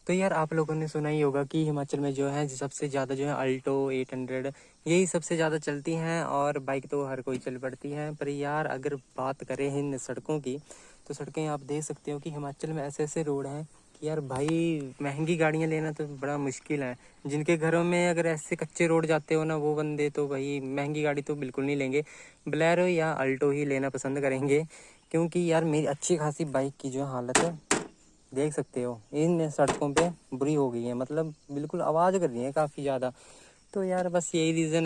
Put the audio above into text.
तो यार आप लोगों ने सुना ही होगा कि हिमाचल में जो है सबसे ज़्यादा जो है अल्टो 800 यही सबसे ज़्यादा चलती हैं, और बाइक तो हर कोई चल पड़ती है। पर यार अगर बात करें इन सड़कों की, तो सड़कें आप देख सकते हो कि हिमाचल में ऐसे ऐसे रोड हैं कि यार भाई महंगी गाड़ियाँ लेना तो बड़ा मुश्किल है। जिनके घरों में अगर ऐसे कच्चे रोड जाते हो ना, वो बंदे तो भाई महंगी गाड़ी तो बिल्कुल नहीं लेंगे, बोलेरो या अल्टो ही लेना पसंद करेंगे। क्योंकि यार मेरी अच्छी खासी बाइक की जो हालत है देख सकते हो इन सड़कों पे बुरी हो गई है, मतलब बिल्कुल आवाज़ कर रही है काफ़ी ज़्यादा। तो यार बस यही रीज़न